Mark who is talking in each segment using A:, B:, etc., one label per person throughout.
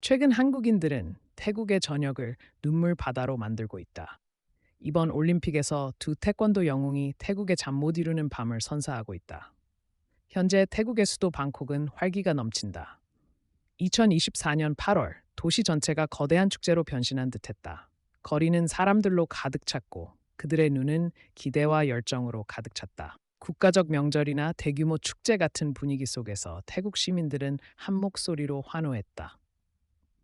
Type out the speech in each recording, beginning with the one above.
A: 최근 한국인들은 태국의 저녁을 눈물 바다로 만들고 있다. 이번 올림픽에서 두 태권도 영웅이 태국의 잠 못 이루는 밤을 선사하고 있다. 현재 태국의 수도 방콕은 활기가 넘친다. 2024년 8월 도시 전체가 거대한 축제로 변신한 듯했다. 거리는 사람들로 가득 찼고 그들의 눈은 기대와 열정으로 가득 찼다. 국가적 명절이나 대규모 축제 같은 분위기 속에서 태국 시민들은 한 목소리로 환호했다.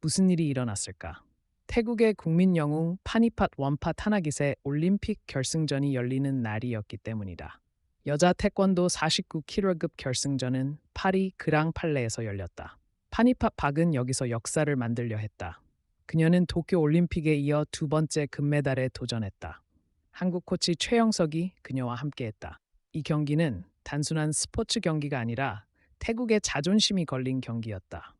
A: 무슨 일이 일어났을까? 태국의 국민 영웅 파니팟 원팟 타나깃의 올림픽 결승전이 열리는 날이었기 때문이다. 여자 태권도 49kg급 결승전은 파리 그랑팔레에서 열렸다. 파니팟 박은 여기서 역사를 만들려 했다. 그녀는 도쿄 올림픽에 이어 두 번째 금메달에 도전했다. 한국 코치 최영석이 그녀와 함께했다. 이 경기는 단순한 스포츠 경기가 아니라 태국의 자존심이 걸린 경기였다.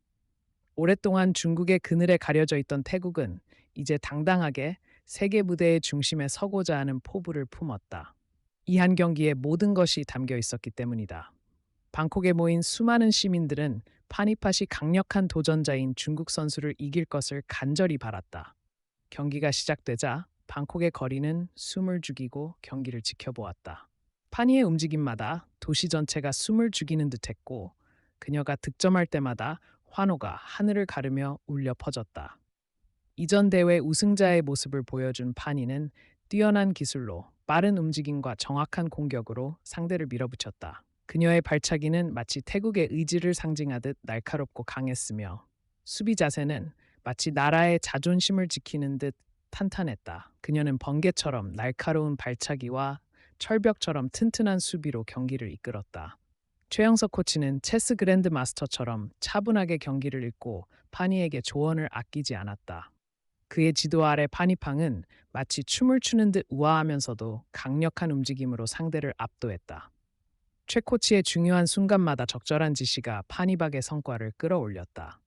A: 오랫동안 중국의 그늘에 가려져 있던 태국은 이제 당당하게 세계 무대의 중심에 서고자 하는 포부를 품었다. 이 한 경기에 모든 것이 담겨 있었기 때문이다. 방콕에 모인 수많은 시민들은 파니팟이 강력한 도전자인 중국 선수를 이길 것을 간절히 바랐다. 경기가 시작되자 방콕의 거리는 숨을 죽이고 경기를 지켜보았다. 파니의 움직임마다 도시 전체가 숨을 죽이는 듯했고 그녀가 득점할 때마다 환호가 하늘을 가르며 울려 퍼졌다. 이전 대회 우승자의 모습을 보여준 파니는 뛰어난 기술로 빠른 움직임과 정확한 공격으로 상대를 밀어붙였다. 그녀의 발차기는 마치 태국의 의지를 상징하듯 날카롭고 강했으며 수비 자세는 마치 나라의 자존심을 지키는 듯 탄탄했다. 그녀는 번개처럼 날카로운 발차기와 철벽처럼 튼튼한 수비로 경기를 이끌었다. 최영석 코치는 체스 그랜드 마스터처럼 차분하게 경기를 읽고 파니에게 조언을 아끼지 않았다. 그의 지도 아래 파니팡은 마치 춤을 추는 듯 우아하면서도 강력한 움직임으로 상대를 압도했다. 최 코치의 중요한 순간마다 적절한 지시가 파니박의 성과를 끌어올렸다.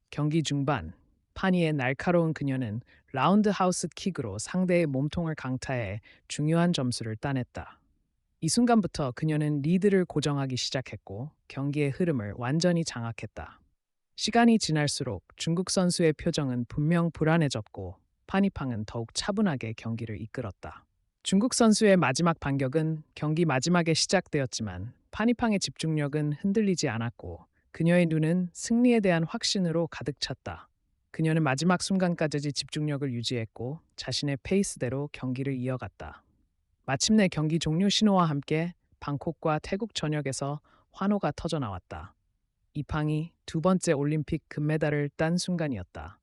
A: 경기 중반, 파니의 날카로운 그녀는 라운드하우스 킥으로 상대의 몸통을 강타해 중요한 점수를 따냈다. 이 순간부터 그녀는 리드를 고정하기 시작했고 경기의 흐름을 완전히 장악했다. 시간이 지날수록 중국 선수의 표정은 분명 불안해졌고 파니팡은 더욱 차분하게 경기를 이끌었다. 중국 선수의 마지막 반격은 경기 마지막에 시작되었지만 파니팡의 집중력은 흔들리지 않았고 그녀의 눈은 승리에 대한 확신으로 가득 찼다. 그녀는 마지막 순간까지 집중력을 유지했고 자신의 페이스대로 경기를 이어갔다. 마침내 경기 종료 신호와 함께 방콕과 태국 전역에서 환호가 터져 나왔다. 이팡이 두 번째 올림픽 금메달을 딴 순간이었다.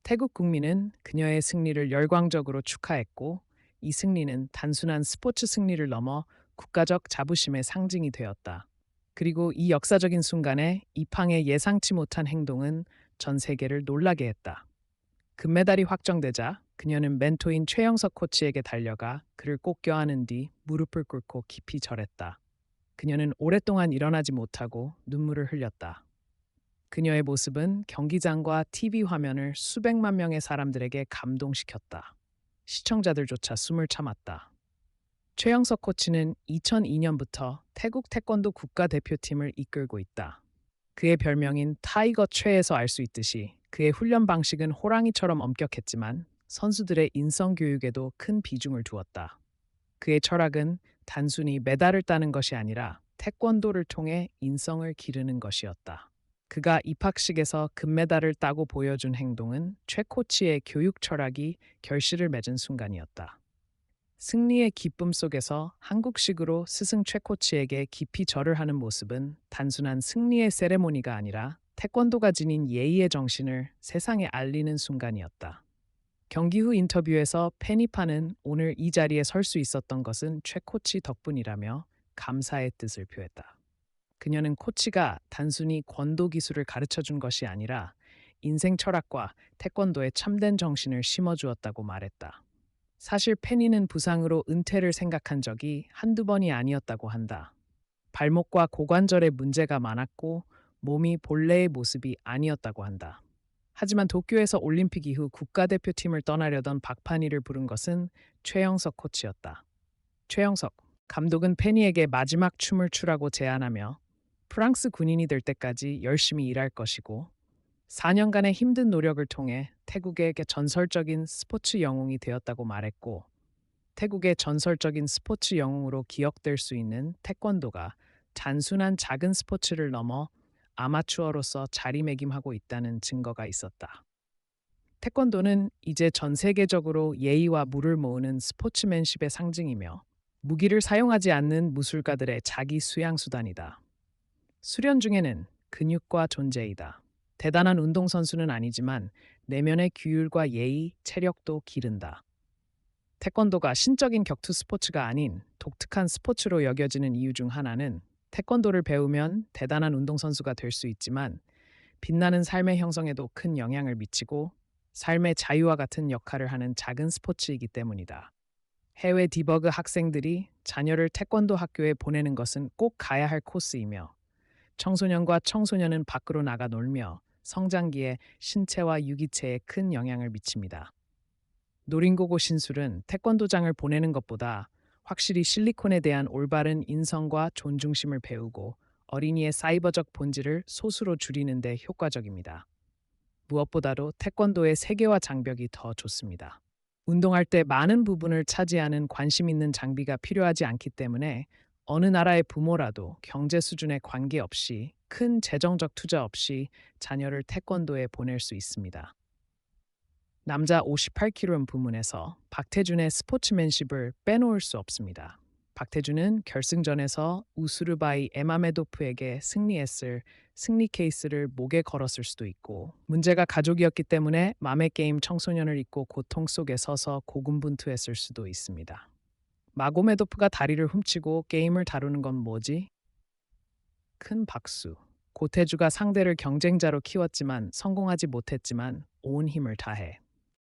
A: 태국 국민은 그녀의 승리를 열광적으로 축하했고 이 승리는 단순한 스포츠 승리를 넘어 국가적 자부심의 상징이 되었다. 그리고 이 역사적인 순간에 이팡의 예상치 못한 행동은 전 세계를 놀라게 했다. 금메달이 확정되자 그녀는 멘토인 최영석 코치에게 달려가 그를 꼭 껴안은 뒤 무릎을 꿇고 깊이 절했다. 그녀는 오랫동안 일어나지 못하고 눈물을 흘렸다. 그녀의 모습은 경기장과 TV 화면을 수백만 명의 사람들에게 감동시켰다. 시청자들조차 숨을 참았다. 최영석 코치는 2002년부터 태국 태권도 국가대표팀을 이끌고 있다. 그의 별명인 타이거 최에서 알 수 있듯이 그의 훈련 방식은 호랑이처럼 엄격했지만 선수들의 인성 교육에도 큰 비중을 두었다. 그의 철학은 단순히 메달을 따는 것이 아니라 태권도를 통해 인성을 기르는 것이었다. 그가 입학식에서 금메달을 따고 보여준 행동은 최 코치의 교육 철학이 결실을 맺은 순간이었다. 승리의 기쁨 속에서 한국식으로 스승 최 코치에게 깊이 절을 하는 모습은 단순한 승리의 세레모니가 아니라 태권도가 지닌 예의의 정신을 세상에 알리는 순간이었다. 경기 후 인터뷰에서 페니파는 오늘 이 자리에 설 수 있었던 것은 최 코치 덕분이라며 감사의 뜻을 표했다. 그녀는 코치가 단순히 권도 기술을 가르쳐 준 것이 아니라 인생 철학과 태권도의 참된 정신을 심어주었다고 말했다. 사실 페니는 부상으로 은퇴를 생각한 적이 한두 번이 아니었다고 한다. 발목과 고관절에 문제가 많았고 몸이 본래의 모습이 아니었다고 한다. 하지만 도쿄에서 올림픽 이후 국가대표팀을 떠나려던 박판이를 부른 것은 최영석 코치였다. 최영석 감독은 페니에게 마지막 춤을 추라고 제안하며 프랑스 군인이 될 때까지 열심히 일할 것이고 4년간의 힘든 노력을 통해 태국의 전설적인 스포츠 영웅이 되었다고 말했고, 태국의 전설적인 스포츠 영웅으로 기억될 수 있는 태권도가 단순한 작은 스포츠를 넘어 아마추어로서 자리매김하고 있다는 증거가 있었다. 태권도는 이제 전 세계적으로 예의와 물을 모으는 스포츠맨십의 상징이며, 무기를 사용하지 않는 무술가들의 자기 수양 수단이다. 수련 중에는 근육과 존재이다. 대단한 운동선수는 아니지만 내면의 규율과 예의, 체력도 기른다. 태권도가 신적인 격투 스포츠가 아닌 독특한 스포츠로 여겨지는 이유 중 하나는, 태권도를 배우면 대단한 운동선수가 될 수 있지만 빛나는 삶의 형성에도 큰 영향을 미치고 삶의 자유와 같은 역할을 하는 작은 스포츠이기 때문이다. 해외 디버그 학생들이 자녀를 태권도 학교에 보내는 것은 꼭 가야 할 코스이며, 청소년과 청소년은 밖으로 나가 놀며 성장기에 신체와 유기체에 큰 영향을 미칩니다. 노린고고 신술은 태권도장을 보내는 것보다 확실히 실리콘에 대한 올바른 인성과 존중심을 배우고 어린이의 사이버적 본질을 소수로 줄이는 데 효과적입니다. 무엇보다도 태권도의 세계화 장벽이 더 좋습니다. 운동할 때 많은 부분을 차지하는 관심 있는 장비가 필요하지 않기 때문에 어느 나라의 부모라도 경제 수준에 관계없이 큰 재정적 투자 없이 자녀를 태권도에 보낼 수 있습니다. 남자 58kg 부문에서 박태준의 스포츠맨십을 빼놓을 수 없습니다. 박태준은 결승전에서 우수르바이 에마메도프에게 승리했을 승리 케이스를 목에 걸었을 수도 있고, 문제가 가족이었기 때문에 맘의 게임 청소년을 잊고 고통 속에 서서 고군분투했을 수도 있습니다. 마고메도프가 다리를 훔치고 게임을 다루는 건 뭐지? 큰 박수. 고태주가 상대를 경쟁자로 키웠지만 성공하지 못했지만 온 힘을 다해